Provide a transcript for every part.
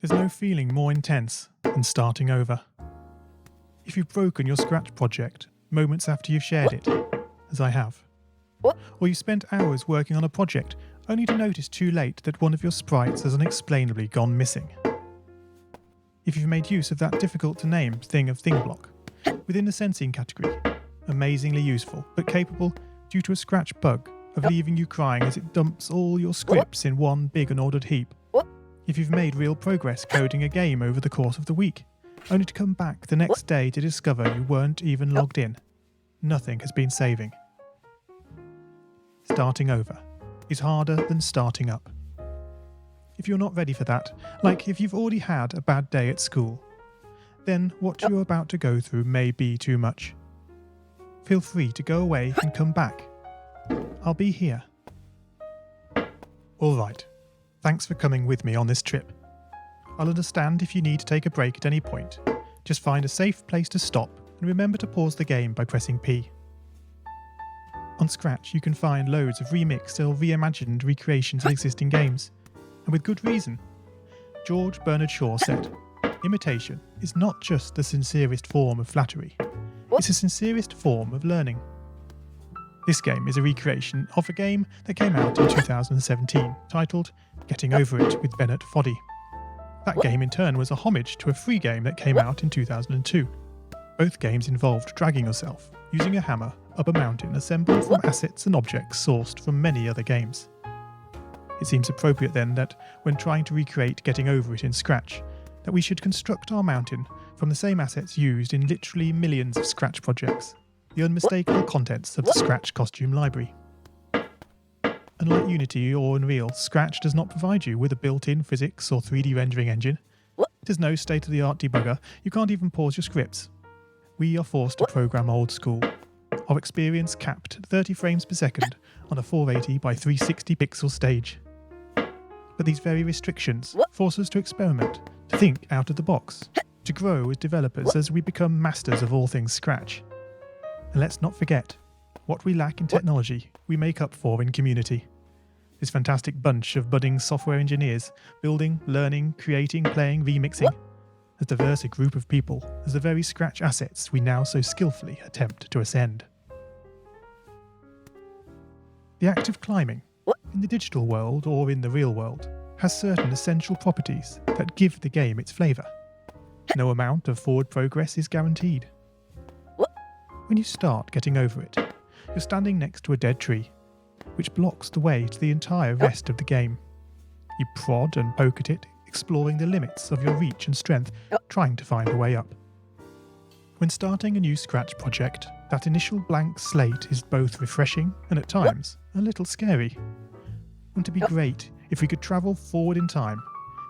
There's no feeling more intense than starting over. If you've broken your Scratch project moments after you've shared it, as I have, or you spent hours working on a project only to notice too late that one of your sprites has unexplainably gone missing. If you've made use of that difficult to name thing of thing block within the sensing category, amazingly useful but capable due to a Scratch bug of leaving you crying as it dumps all your scripts in one big unordered heap. If you've made real progress coding a game over the course of the week, only to come back the next day to discover you weren't even logged in, nothing has been saving. Starting over is harder than starting up. If you're not ready for that, like if you've already had a bad day at school, then what you're about to go through may be too much. Feel free to go away and come back. I'll be here. Alright. Thanks for coming with me on this trip. I'll understand if you need to take a break at any point. Just find a safe place to stop and remember to pause the game by pressing P. On Scratch you can find loads of remixed or reimagined recreations of existing games, and with good reason. George Bernard Shaw said, "Imitation is not just the sincerest form of flattery, it's the sincerest form of learning." This game is a recreation of a game that came out in 2017, titled Getting Over It with Bennett Foddy. That game in turn was a homage to a free game that came out in 2002. Both games involved dragging yourself, using a hammer, up a mountain assembled from assets and objects sourced from many other games. It seems appropriate then that, when trying to recreate Getting Over It in Scratch, that we should construct our mountain from the same assets used in literally millions of Scratch projects. The unmistakable contents of the Scratch costume library. Unlike Unity or Unreal, Scratch does not provide you with a built-in physics or 3D rendering engine. It has no state-of-the-art debugger, you can't even pause your scripts. We are forced to program old school. Our experience capped at 30 frames per second on a 480 by 360 pixel stage. But these very restrictions force us to experiment, to think out of the box, to grow as developers as we become masters of all things Scratch. And let's not forget, what we lack in technology, we make up for in community. This fantastic bunch of budding software engineers, building, learning, creating, playing, remixing, as diverse a group of people as the very Scratch assets we now so skillfully attempt to ascend. The act of climbing, in the digital world or in the real world, has certain essential properties that give the game its flavour. No amount of forward progress is guaranteed. When you start Getting Over It, you're standing next to a dead tree, which blocks the way to the entire rest of the game. You prod and poke at it, exploring the limits of your reach and strength, trying to find a way up. When starting a new Scratch project, that initial blank slate is both refreshing and at times a little scary. Wouldn't it be great if we could travel forward in time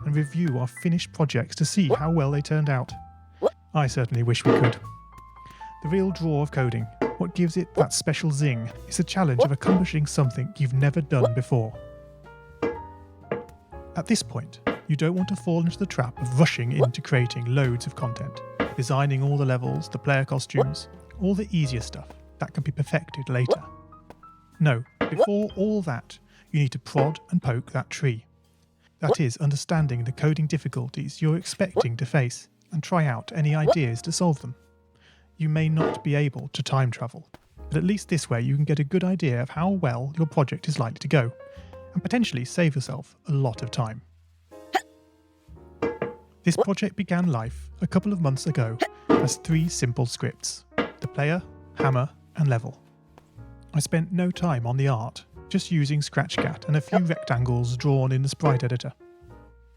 and review our finished projects to see how well they turned out? I certainly wish we could. The real draw of coding, what gives it that special zing, is the challenge of accomplishing something you've never done before. At this point, you don't want to fall into the trap of rushing into creating loads of content, designing all the levels, the player costumes, all the easier stuff that can be perfected later. No, before all that, you need to prod and poke that tree. That is, understanding the coding difficulties you're expecting to face, and try out any ideas to solve them. You may not be able to time travel, but at least this way you can get a good idea of how well your project is likely to go, and potentially save yourself a lot of time. This project began life a couple of months ago as 3 simple scripts: the player, hammer, and level. I spent no time on the art, just using Scratchcat and a few rectangles drawn in the sprite editor.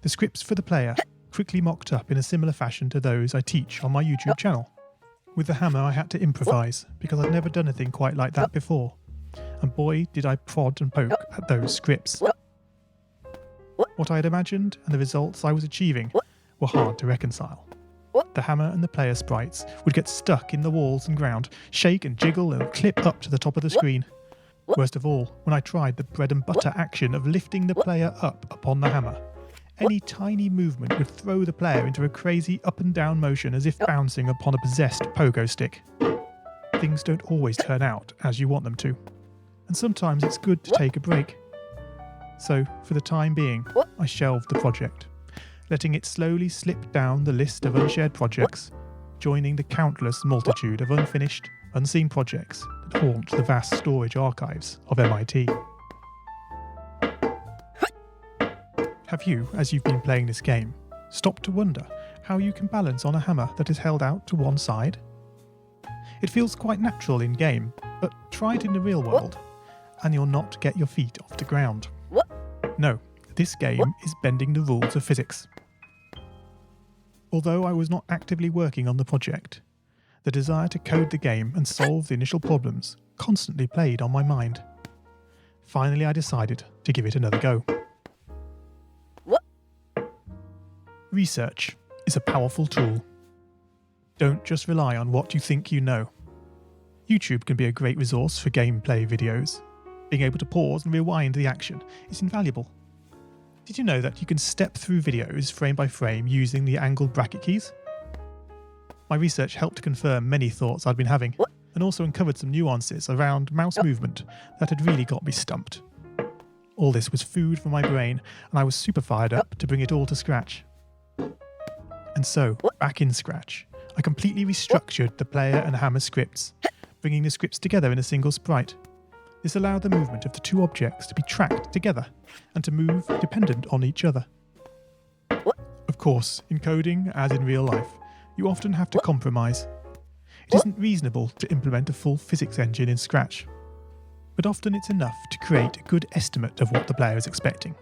The scripts for the player quickly mocked up in a similar fashion to those I teach on my YouTube channel. With the hammer I had to improvise, because I'd never done anything quite like that before, and boy did I prod and poke at those scripts. What I had imagined and the results I was achieving were hard to reconcile. the hammer and the player sprites would get stuck in the walls and ground, shake and jiggle and clip up to the top of the screen. Worst of all, when I tried the bread and butter action of lifting the player up upon the hammer, any tiny movement would throw the player into a crazy up and down motion as if bouncing upon a possessed pogo stick. Things don't always turn out as you want them to, and sometimes it's good to take a break. So, for the time being, I shelved the project, letting it slowly slip down the list of unshared projects, joining the countless multitude of unfinished, unseen projects that haunt the vast storage archives of MIT. Have you, as you've been playing this game, stopped to wonder how you can balance on a hammer that is held out to one side? It feels quite natural in game, but try it in the real world, and you'll not get your feet off the ground. No, this game is bending the rules of physics. Although I was not actively working on the project, the desire to code the game and solve the initial problems constantly played on my mind. Finally, I decided to give it another go. Research is a powerful tool. Don't just rely on what you think you know. YouTube can be a great resource for gameplay videos. Being able to pause and rewind the action is invaluable. Did you know that you can step through videos frame by frame using the angled bracket keys? My research helped confirm many thoughts I'd been having, and also uncovered some nuances around mouse movement that had really got me stumped. All this was food for my brain, and I was super fired up to bring it all to scratch. And so, back in Scratch, I completely restructured the player and hammer scripts, bringing the scripts together in a single sprite. This allowed the movement of the two objects to be tracked together and to move dependent on each other. Of course, in coding, as in real life, you often have to compromise. It isn't reasonable to implement a full physics engine in Scratch, but often it's enough to create a good estimate of what the player is expecting.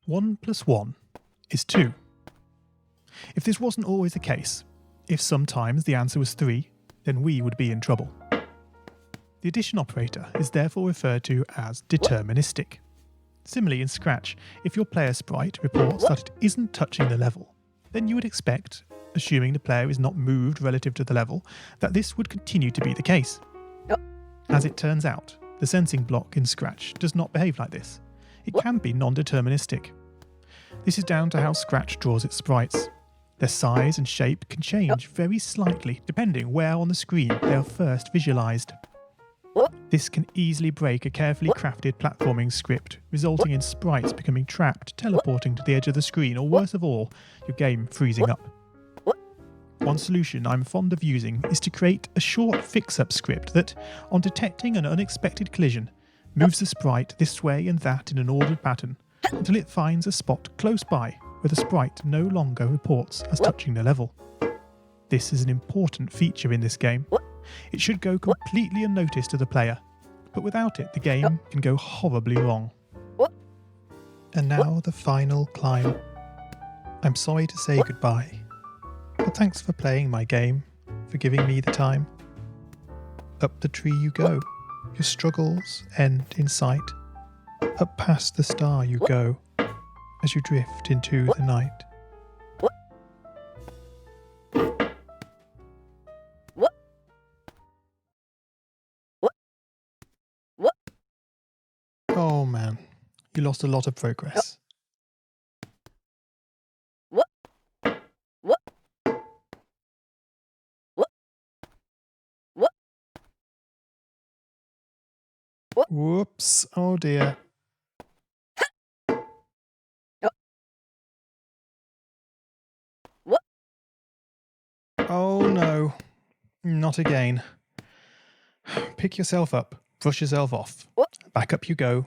One plus one is 2. If this wasn't always the case, if sometimes the answer was 3, then we would be in trouble. The addition operator is therefore referred to as deterministic. Similarly in Scratch, if your player sprite reports that it isn't touching the level, then you would expect, assuming the player is not moved relative to the level, that this would continue to be the case. As it turns out, the sensing block in Scratch does not behave like this. It can be non-deterministic. This is down to how Scratch draws its sprites. Their size and shape can change very slightly depending where on the screen they are first visualised. This can easily break a carefully crafted platforming script, resulting in sprites becoming trapped, teleporting to the edge of the screen, or worse of all, your game freezing up. One solution I'm fond of using is to create a short fix-up script that, on detecting an unexpected collision, moves the sprite this way and that in an ordered pattern until it finds a spot close by where the sprite no longer reports as touching the level. This is an important feature in this game. It should go completely unnoticed to the player, but without it the game can go horribly wrong. And now the final climb. I'm sorry to say goodbye, but thanks for playing my game, for giving me the time. Up the tree you go. Your struggles end in sight. Up past the star you go, as you drift into the night. Oh man, you lost a lot of progress. Whoops, oh dear. Oh no, not again. Pick yourself up, brush yourself off. What? Back up you go.